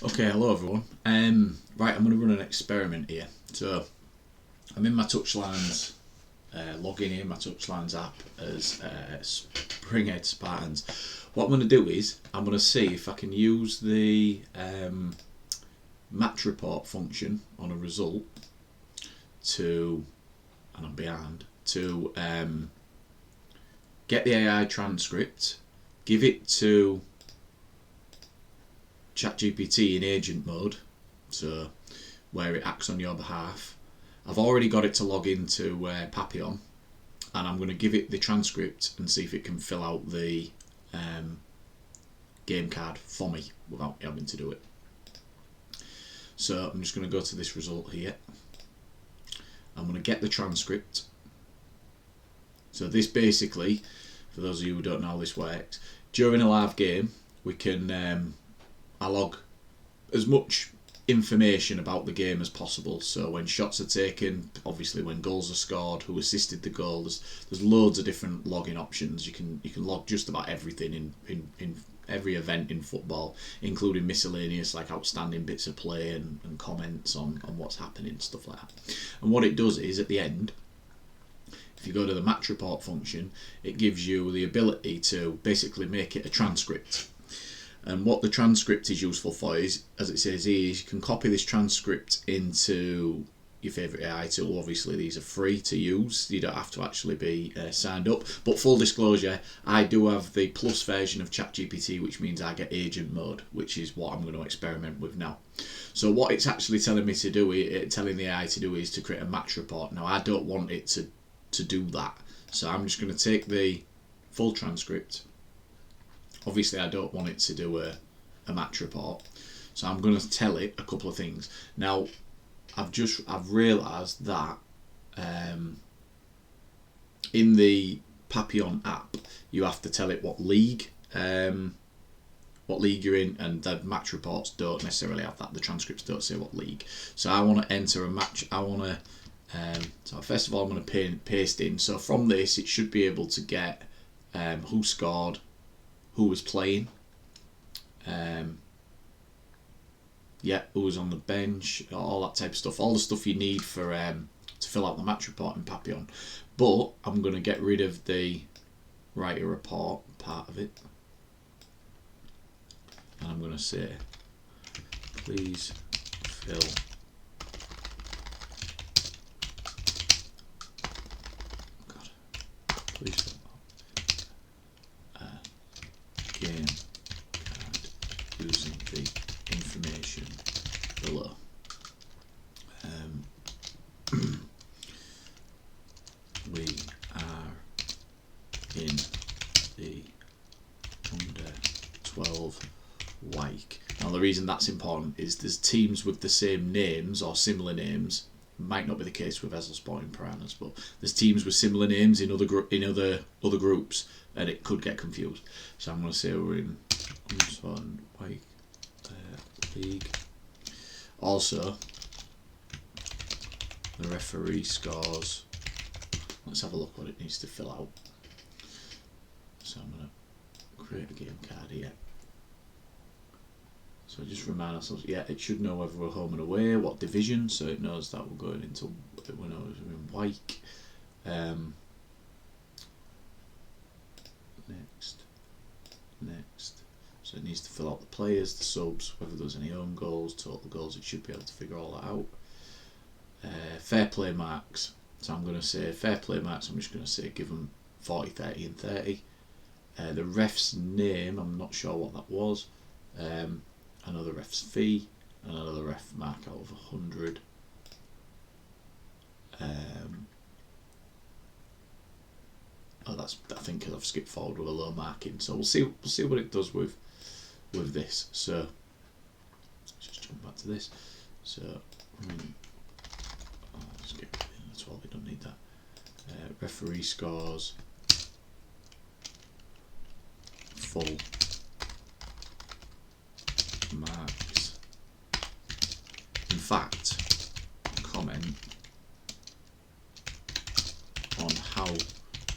Okay, hello everyone. Right, I'm going to run an experiment here. So, I'm in my Touchlines, logging in my Touchlines app as Springhead Spartans. What I'm going to do is, I'm going to see if I can use the match report function on a result to, and I'm behind, to get the AI transcript, give it to ChatGPT in agent mode, so where it acts on your behalf. I've already got it to log into Papionne, and I'm going to give it the transcript and see if it can fill out the game card for me without having to do it. So I'm just going to go to this result here. I'm going to get the transcript. So this basically, for those of you who don't know how this works, during a live game we can I log as much information about the game as possible. So when shots are taken, obviously when goals are scored, who assisted the goal, there's loads of different logging options. You can log just about everything in every event in football, including miscellaneous like outstanding bits of play and comments on what's happening, stuff like that. And what it does is at the end, if you go to the match report function, it gives you the ability to basically make it a transcript. And what the transcript is useful for is, as it says here, you can copy this transcript into your favourite AI tool. Obviously these are free to use, you don't have to actually be signed up. But full disclosure, I do have the plus version of ChatGPT, which means I get agent mode, which is what I'm going to experiment with now. So what it's actually telling me to do, telling the AI to do, is to create a match report. Now I don't want it to do that, so I'm just going to take the full transcript. Obviously I don't want it to do a match report, so I'm going to tell it a couple of things. Now I've realised that in the Papionne app you have to tell it what league you're in, and the match reports don't necessarily have that. The transcripts don't say what league. So I want to enter a match. I want to so first of all I'm going to paste in. So from this it should be able to get who scored, who was playing, who was on the bench, all that type of stuff, all the stuff you need for to fill out the match report in Papionne. But I'm going to get rid of the write a report part of it, and I'm going to say, please fill game card using the information below. We are in the under 12 WIC. Now the reason that's important is there's teams with the same names or similar names. Might not be the case with Ezel Sporting Piranhas, but there's teams with similar names in other groups, and it could get confused. So I'm going to say we're in WIC league. Also, the referee scores. Let's have a look what it needs to fill out. So I'm going to create a game card here. So just remind ourselves, it should know whether we're home and away, what division, so it knows that we're going into, we know we're in WIC. Next. So it needs to fill out the players, the subs, whether there's any own goals, total goals. It should be able to figure all that out. Fair play marks. So I'm going to say fair play marks. I'm just going to say give them 40, 30 and 30. The ref's name, I'm not sure what that was. Another ref's fee, another ref mark out of 100. I think I've skipped forward with a low marking. So we'll see what it does with this. So let's just jump back to this. So let's get rid of the 12. We don't need that. Referee scores full marks. In fact, comment on how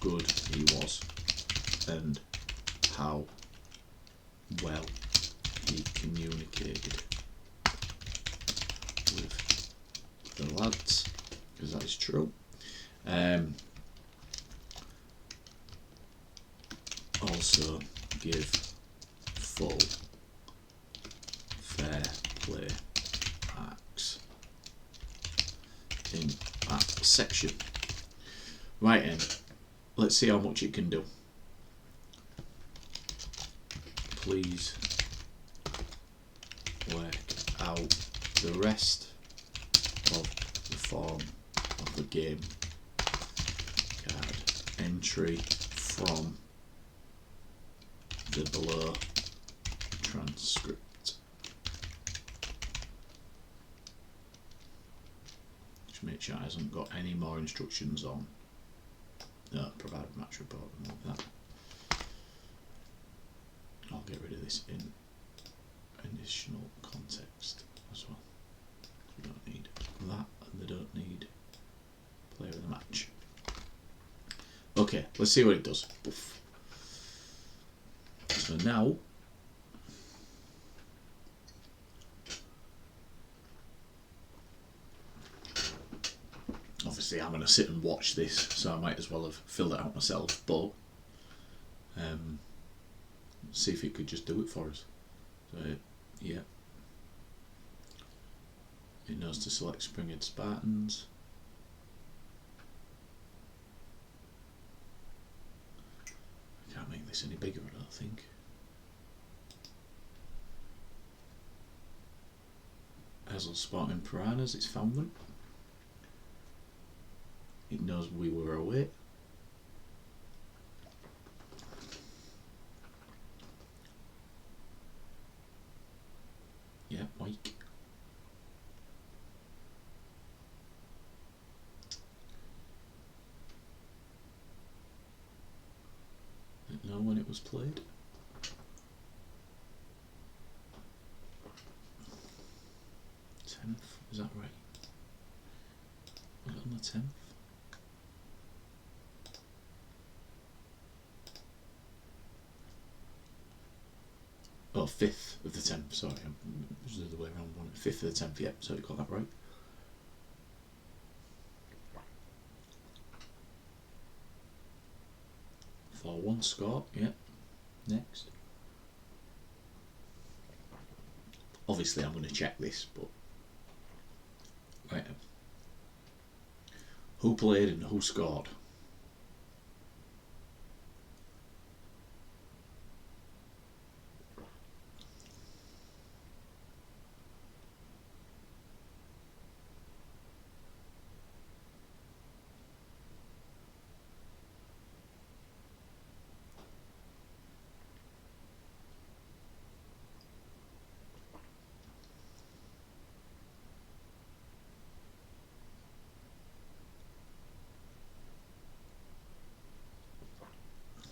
good he was and how well he communicated with the lads, because that is true. Also give full fair play marks in that section. Right then, let's see how much it can do. Please work out the rest of the form of the game card entry from the below transcript. Just make sure it hasn't got any more instructions on. No, provide a match report and all that. I'll get rid of this in additional context as well. We don't need that, and they don't need player of the match. Okay, let's see what it does. Poof. So now, obviously I'm going to sit and watch this, so I might as well have filled it out myself, but see if it could just do it for us. So yeah, it knows to select Spring-Head Spartans. I can't make this any bigger, I don't think. Hazel Spartan Piranhas, it's found them. It knows we were away. Yeah, Mike. Didn't know when it was played. Is that right? Was it on the 10th? Oh, 5th of the 10th, sorry, it was the other way around. 5th of the 10th, yep, so you got that right. For 1 score, yep. Next. Obviously I'm going to check this, but right. Who played and who scored?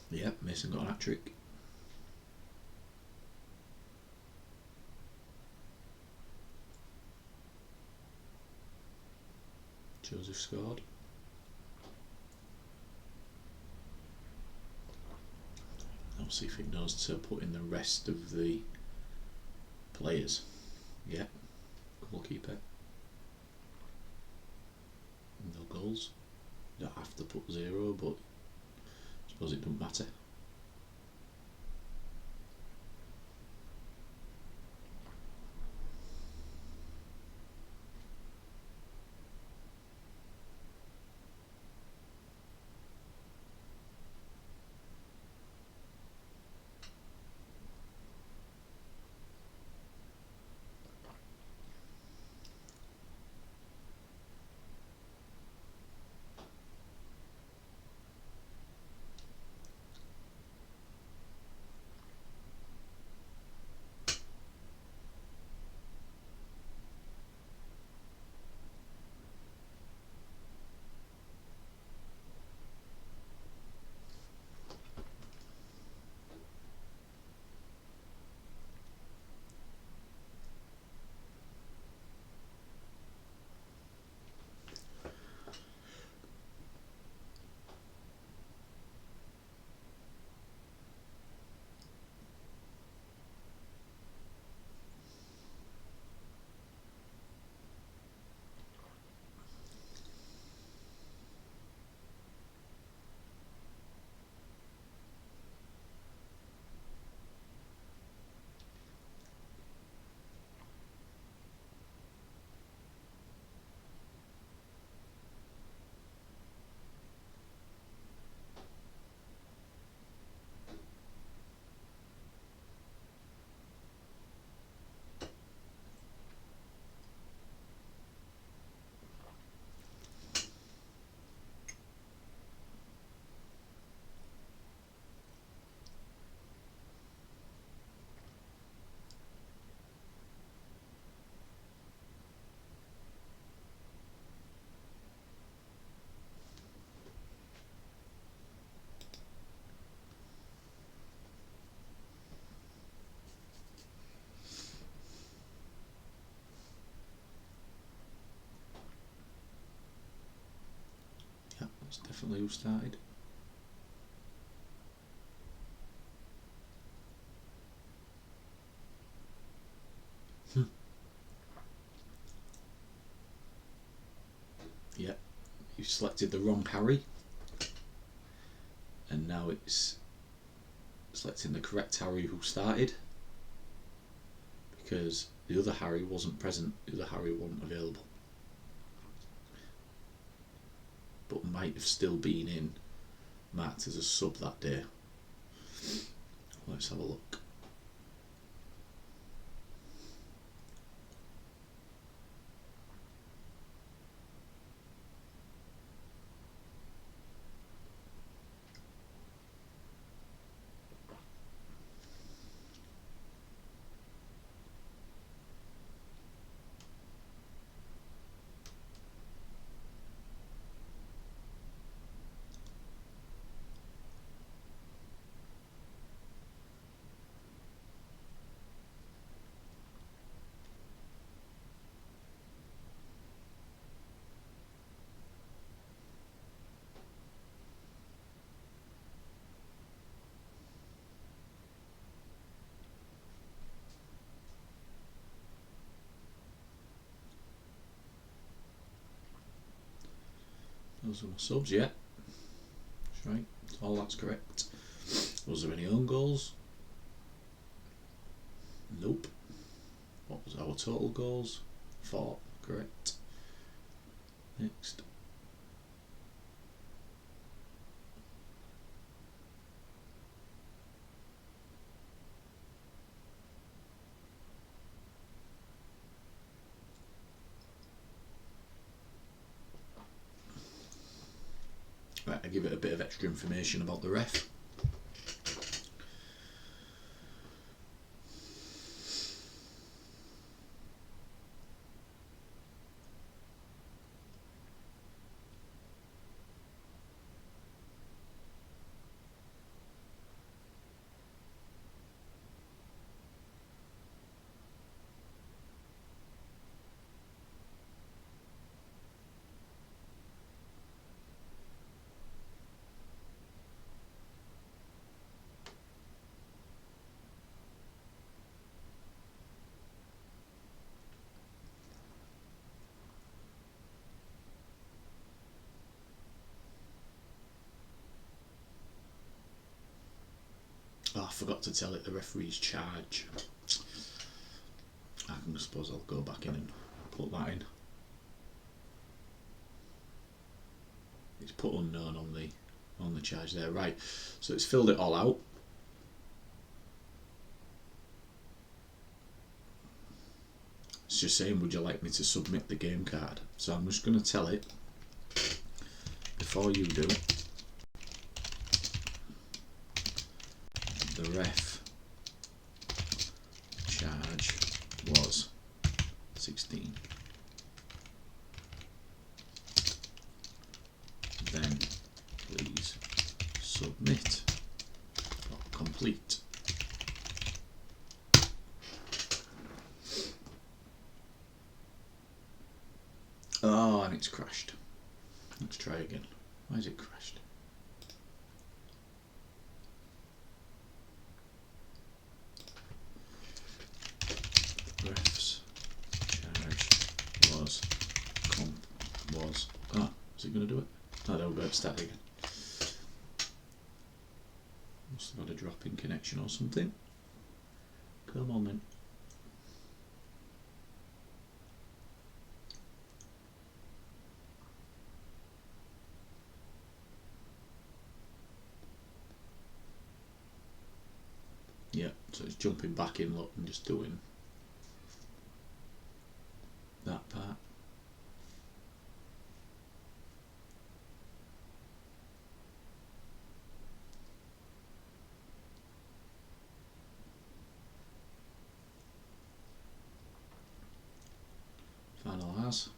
Yep, Mason got an hat-trick. Joseph scored. I'll see if it knows to put in the rest of the players. Yep, goalkeeper. No goals. You don't have to put 0, but I suppose it doesn't matter. definitely who started. Yep, you selected the wrong Harry, and now it's selecting the correct Harry who started, because the other Harry wasn't present, the other Harry wasn't available, but might have still been in, marked as a sub that day. Let's have a look. Those are my subs, yeah. That's right, all that's correct. Was there any own goals? Nope. What was our total goals? 4, correct. Next. Right, I give it a bit of extra information about the ref. Oh, I forgot to tell it the referee's charge. I suppose I'll go back in and put that in. It's put unknown on the charge there. Right, so it's filled it all out. It's just saying, would you like me to submit the game card? So I'm just going to tell it before you do. The ref charge was 16. Then please submit or complete. Oh, and it's crashed. Let's try again. Why is it crashed? Ref's charge was is it going to do it? Oh, there we go, start again. Must have had a drop in connection or something. Come on then. Yeah, so it's jumping back in, look, and just doing that part. Finalise.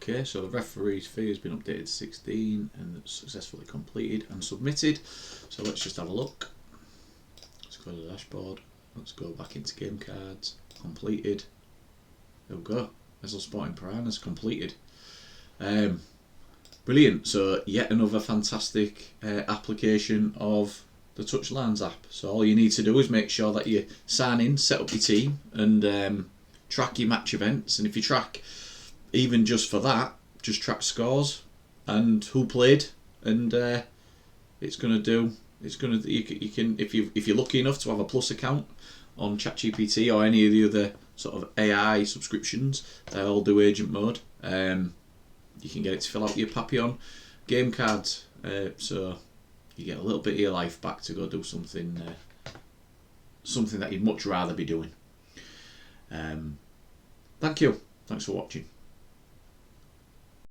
Okay, so the referee's fee has been updated to 16 and successfully completed and submitted. So let's just have a look. Let's go to the dashboard. Let's go back into game cards. Completed. There we go. Ezel Sporting Piranhas completed. Brilliant. So yet another fantastic application of the Touchlines app. So all you need to do is make sure that you sign in, set up your team, and track your match events. And if you track, even just for that, just track scores and who played, and it's gonna do. It's gonna you can if you're lucky enough to have a Plus account on ChatGPT or any of the other sort of AI subscriptions, they all do agent mode. You can get it to fill out your Papionne game cards, so you get a little bit of your life back to go do something that you'd much rather be doing. Thank you. Thanks for watching.